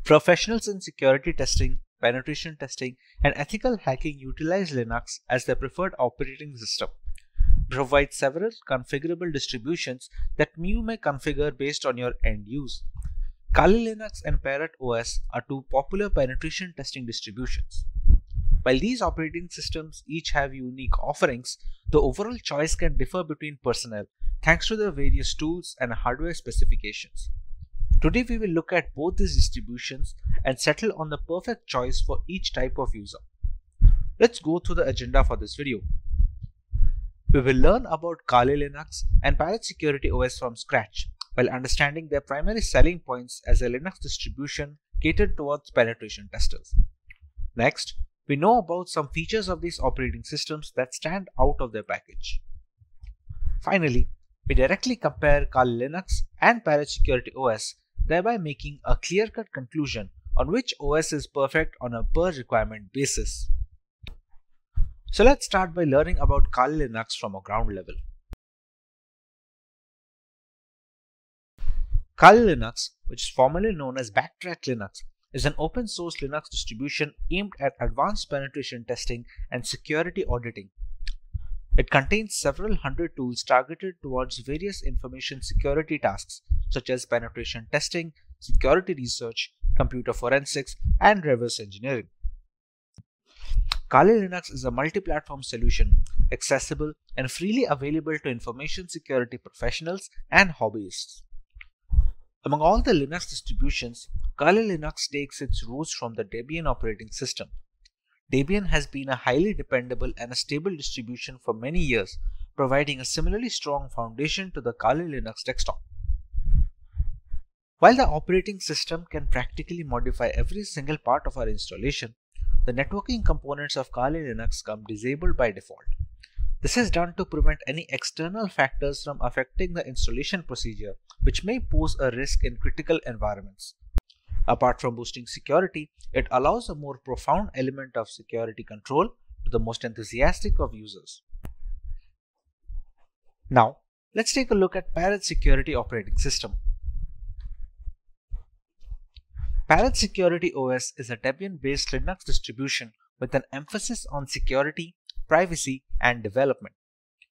Professionals in security testing, penetration testing, and ethical hacking utilize Linux as their preferred operating system. It provides several configurable distributions that you may configure based on your end use. Kali Linux and Parrot OS are two popular penetration testing distributions. While these operating systems each have unique offerings, the overall choice can differ between personnel thanks to their various tools and hardware specifications. Today we will look at both these distributions and settle on the perfect choice for each type of user. Let's go through the agenda for this video. We will learn about Kali Linux and Parrot Security OS from scratch, while understanding their primary selling points as a Linux distribution catered towards penetration testers. Next, we know about some features of these operating systems that stand out of their package. Finally, we directly compare Kali Linux and Parrot Security OS, thereby making a clear-cut conclusion on which OS is perfect on a per-requirement basis. So let's start by learning about Kali Linux from a ground level. Kali Linux, which is formerly known as BackTrack Linux, is an open-source Linux distribution aimed at advanced penetration testing and security auditing. It contains several hundred tools targeted towards various information security tasks such as penetration testing, security research, computer forensics, and reverse engineering. Kali Linux is a multi-platform solution, accessible and freely available to information security professionals and hobbyists. Among all the Linux distributions, Kali Linux takes its roots from the Debian operating system. Debian has been a highly dependable and a stable distribution for many years, providing a similarly strong foundation to the Kali Linux desktop. While the operating system can practically modify every single part of our installation, the networking components of Kali Linux come disabled by default. This is done to prevent any external factors from affecting the installation procedure, which may pose a risk in critical environments. Apart from boosting security, it allows a more profound element of security control to the most enthusiastic of users. Now, let's take a look at Parrot Security Operating System. Parrot Security OS is a Debian-based Linux distribution with an emphasis on security, privacy, and development.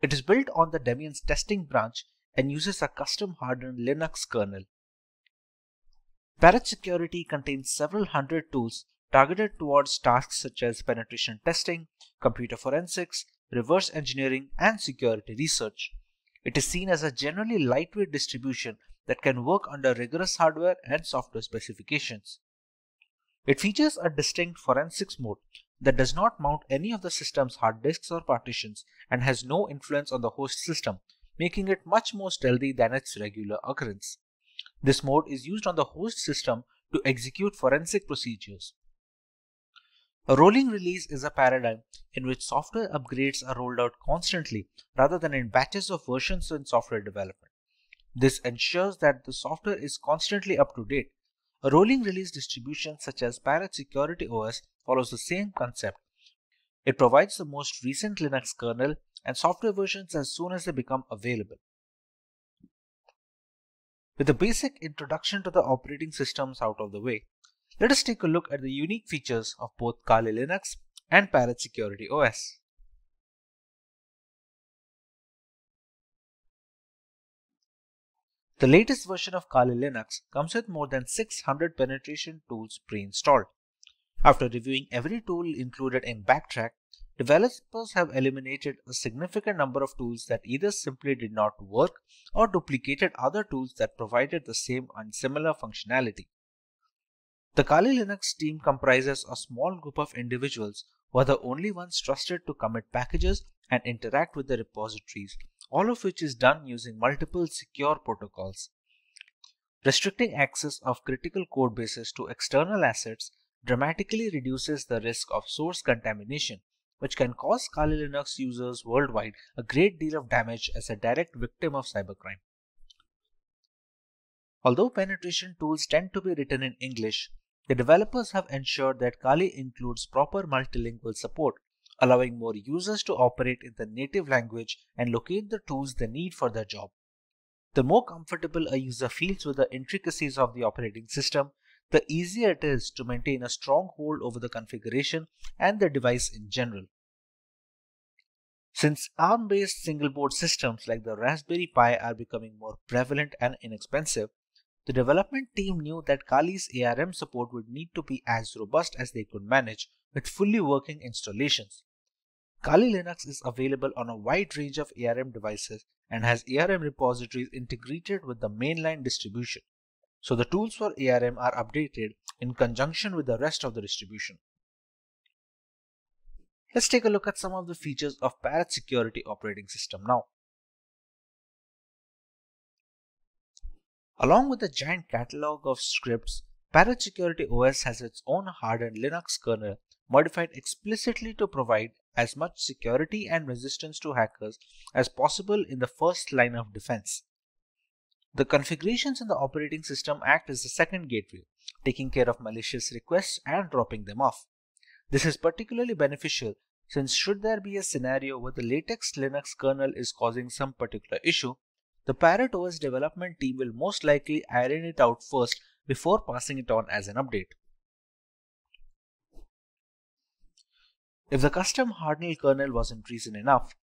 It is built on the Debian's testing branch and uses a custom-hardened Linux kernel. Parrot Security contains several hundred tools targeted towards tasks such as penetration testing, computer forensics, reverse engineering, and security research. It is seen as a generally lightweight distribution that can work under rigorous hardware and software specifications. It features a distinct forensics mode that does not mount any of the system's hard disks or partitions and has no influence on the host system, making it much more stealthy than its regular occurrence. This mode is used on the host system to execute forensic procedures. A rolling release is a paradigm in which software upgrades are rolled out constantly rather than in batches of versions in software development. This ensures that the software is constantly up to date. A rolling release distribution such as Parrot Security OS follows the same concept. It provides the most recent Linux kernel and software versions as soon as they become available. With a basic introduction to the operating systems out of the way, let us take a look at the unique features of both Kali Linux and Parrot Security OS. The latest version of Kali Linux comes with more than 600 penetration tools pre-installed. After reviewing every tool included in BackTrack, developers have eliminated a significant number of tools that either simply did not work or duplicated other tools that provided the same and similar functionality. The Kali Linux team comprises a small group of individuals who are the only ones trusted to commit packages and interact with the repositories, all of which is done using multiple secure protocols. Restricting access of critical code bases to external assets dramatically reduces the risk of source contamination, which can cause Kali Linux users worldwide a great deal of damage as a direct victim of cybercrime. Although penetration tools tend to be written in English, the developers have ensured that Kali includes proper multilingual support, allowing more users to operate in the native language and locate the tools they need for their job. The more comfortable a user feels with the intricacies of the operating system, the easier it is to maintain a strong hold over the configuration and the device in general. Since ARM-based single-board systems like the Raspberry Pi are becoming more prevalent and inexpensive, the development team knew that Kali's ARM support would need to be as robust as they could manage with fully working installations. Kali Linux is available on a wide range of ARM devices and has ARM repositories integrated with the mainline distribution, so the tools for ARM are updated in conjunction with the rest of the distribution. Let's take a look at some of the features of Parrot security operating system now. Along with a giant catalog of scripts, Parrot Security OS has its own hardened Linux kernel modified explicitly to provide as much security and resistance to hackers as possible in the first line of defense. The configurations in the operating system act as a second gateway, taking care of malicious requests and dropping them off. This is particularly beneficial since should there be a scenario where the latest Linux kernel is causing some particular issue, the Parrot OS development team will most likely iron it out first before passing it on as an update. If the custom hardened kernel wasn't reason enough,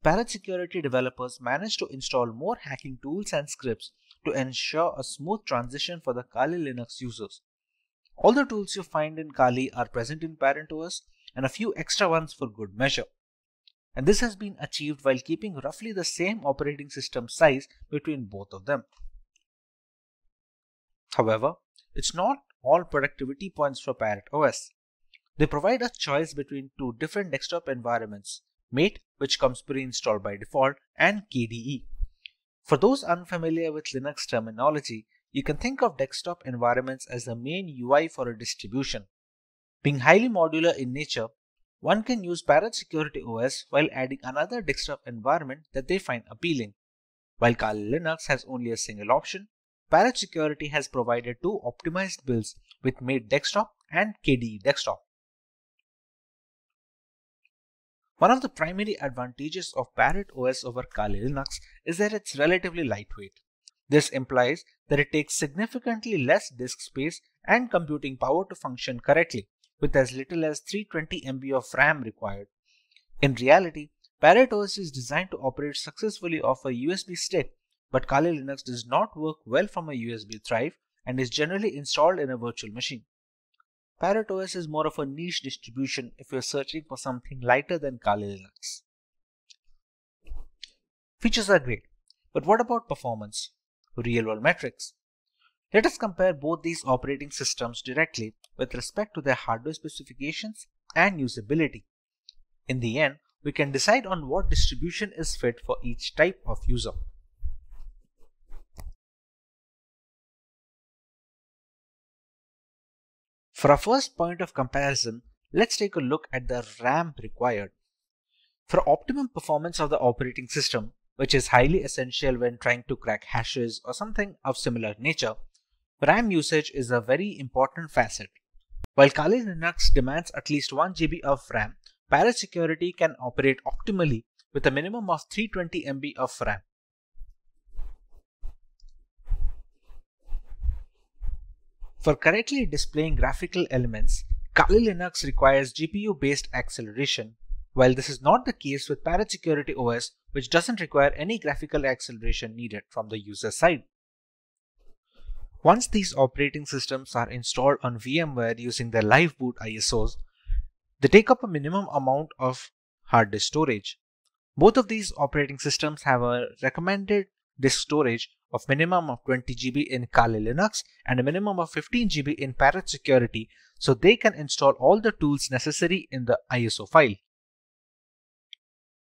Parrot security developers managed to install more hacking tools and scripts to ensure a smooth transition for the Kali Linux users. All the tools you find in Kali are present in Parrot OS and a few extra ones for good measure. And this has been achieved while keeping roughly the same operating system size between both of them. However, it's not all productivity points for Parrot OS. They provide a choice between two different desktop environments, Mate, which comes pre-installed by default, and KDE. For those unfamiliar with Linux terminology, you can think of desktop environments as the main UI for a distribution. Being highly modular in nature, one can use Parrot Security OS while adding another desktop environment that they find appealing. While Kali Linux has only a single option, Parrot Security has provided two optimized builds with Mate Desktop and KDE Desktop. One of the primary advantages of Parrot OS over Kali Linux is that it's relatively lightweight. This implies that it takes significantly less disk space and computing power to function correctly, with as little as 320 MB of RAM required. In reality, Parrot OS is designed to operate successfully off a USB stick, but Kali Linux does not work well from a USB drive and is generally installed in a virtual machine. Parrot OS is more of a niche distribution if you're searching for something lighter than Kali Linux. Features are great, but what about performance? Real-world metrics. Let us compare both these operating systems directly with respect to their hardware specifications and usability. In the end, we can decide on what distribution is fit for each type of user. For our first point of comparison, let's take a look at the RAM required. For optimum performance of the operating system, which is highly essential when trying to crack hashes or something of similar nature, RAM usage is a very important facet. While Kali Linux demands at least 1 GB of RAM, Parrot Security can operate optimally with a minimum of 320 MB of RAM. For correctly displaying graphical elements, Kali Linux requires GPU-based acceleration, while this is not the case with Parrot Security OS, which doesn't require any graphical acceleration needed from the user side. Once these operating systems are installed on VMware using their live boot ISOs, they take up a minimum amount of hard disk storage. Both of these operating systems have a recommended disk storage of minimum of 20 GB in Kali Linux and a minimum of 15 GB in Parrot Security, so they can install all the tools necessary in the ISO file.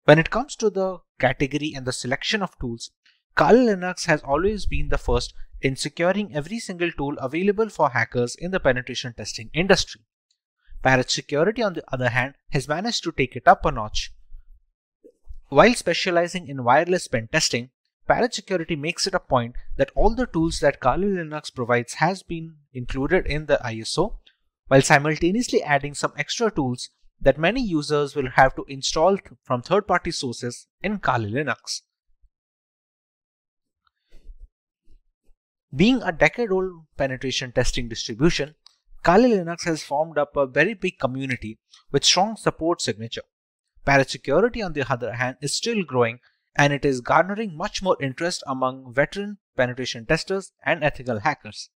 When it comes to the category and the selection of tools, Kali Linux has always been the first in securing every single tool available for hackers in the penetration testing industry. Parrot Security, on the other hand, has managed to take it up a notch. While specializing in wireless pen testing, Parrot Security makes it a point that all the tools that Kali Linux provides has been included in the ISO, while simultaneously adding some extra tools that many users will have to install from third-party sources in Kali Linux. Being a decade-old penetration testing distribution, Kali Linux has formed up a very big community with strong support signature. Parrot security, on the other hand, is still growing, and it is garnering much more interest among veteran penetration testers and ethical hackers.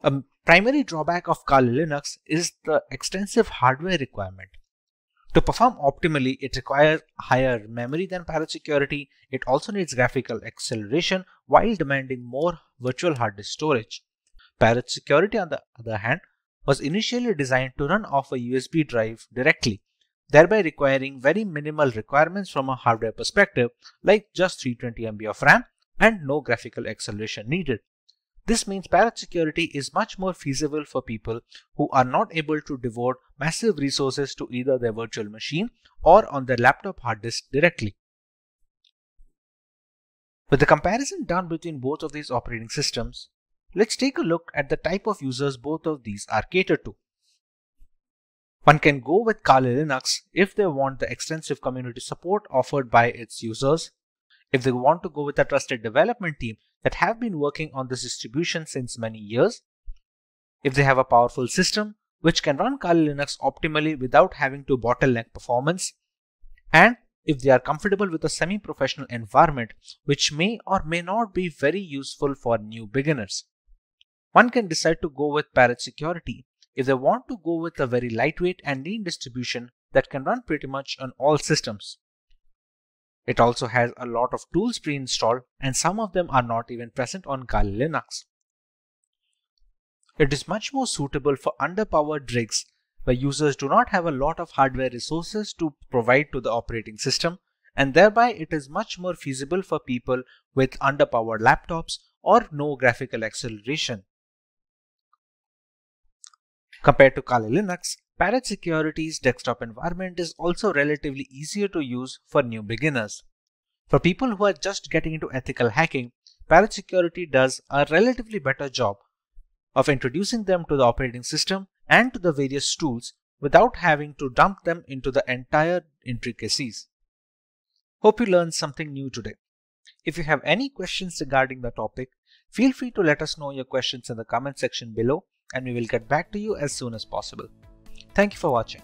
A primary drawback of Kali Linux is the extensive hardware requirement. To perform optimally, it requires higher memory than Parrot security. It also needs graphical acceleration while demanding more virtual hard disk storage. Parrot security, on the other hand, was initially designed to run off a USB drive directly, thereby requiring very minimal requirements from a hardware perspective, like just 320 MB of RAM and no graphical acceleration needed. This means Parrot security is much more feasible for people who are not able to devote massive resources to either their virtual machine or on their laptop hard disk directly. With the comparison done between both of these operating systems, let's take a look at the type of users both of these are catered to. One can go with Kali Linux if they want the extensive community support offered by its users, if they want to go with a trusted development team that have been working on this distribution since many years, if they have a powerful system which can run Kali Linux optimally without having to bottleneck performance, and if they are comfortable with a semi-professional environment which may or may not be very useful for new beginners. One can decide to go with Parrot security if they want to go with a very lightweight and lean distribution that can run pretty much on all systems. It also has a lot of tools pre-installed, and some of them are not even present on Kali Linux. It is much more suitable for underpowered rigs where users do not have a lot of hardware resources to provide to the operating system, and thereby it is much more feasible for people with underpowered laptops or no graphical acceleration. Compared to Kali Linux, Parrot security's desktop environment is also relatively easier to use for new beginners. For people who are just getting into ethical hacking, Parrot security does a relatively better job of introducing them to the operating system and to the various tools without having to dump them into the entire intricacies. Hope you learned something new today. If you have any questions regarding the topic, feel free to let us know your questions in the comment section below, and we will get back to you as soon as possible. Thank you for watching.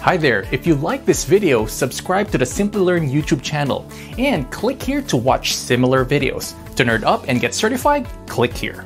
Hi there, if you like this video, subscribe to the Simplilearn YouTube channel and click here to watch similar videos. To nerd up and get certified, click here.